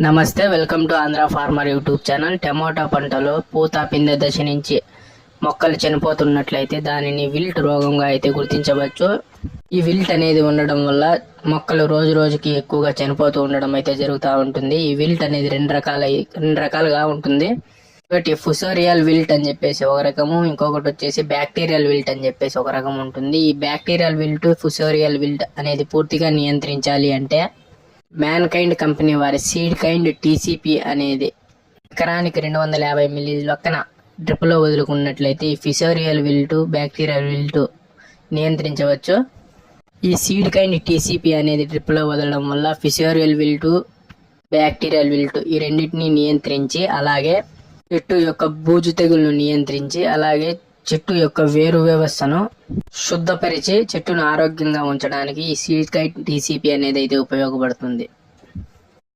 నమస్తే, welcome to Andhra farmer YouTube channel. Tomato పంటలో పూత పిందె దశ నుంచి మొక్కలు చనిపోతున్నట్లయితే దానిని విల్ట్ రోగంగా అయితే గుర్తించవచ్చు. ఈ విల్ట్ అనేది ఉండడం వల్ల మొక్కలు రోజు రోజుకి ఎక్కువగా చనిపోతూ ఉండడం అయితే జరుగుతూ ఉంటుంది. ఈ విల్ట్ అనేది రెండు రకాలుగా ఉంటుంది. ఒకటి ఫుసోరియల్ విల్ట్ అని చెప్పేసి ఒక రకము, ఇంకొకటి వచ్చేసి బ్యాక్టీరియల్ విల్ట్ అని చెప్పేసి ఒక రకం ఉంటుంది. ఈ బ్యాక్టీరియల్ విల్ట్, ఫుసోరియల్ విల్ట్ అనేది పూర్తిగా నియంత్రించాలి అంటే మ్యాన్కైండ్ కంపెనీ వారి సీడ్ కైండ్ టీసీపీ అనేది ఎకరానికి 250 మిల్లీ లొక్కన డ్రిప్లో వదులుకున్నట్లయితే ఈ ఫిసోరియల్ విల్టు, బ్యాక్టీరియల్ విల్టు నియంత్రించవచ్చు. ఈ సీడ్ కైండ్ టీసీపీ అనేది డ్రిప్లో వదలడం వల్ల ఫిసోరియల్ విల్టు, బ్యాక్టీరియల్ విల్టు ఈ రెండింటిని నియంత్రించి, అలాగే చెట్టు యొక్క బూజు తెగులను నియంత్రించి, అలాగే చెట్టు యొక్క వేరు వ్యవస్థను శుద్ధపరిచి చెట్టును ఆరోగ్యంగా ఉంచడానికి ఈ సీడ్ కైండ్ టీసీపీ అనేది అయితే ఉపయోగపడుతుంది.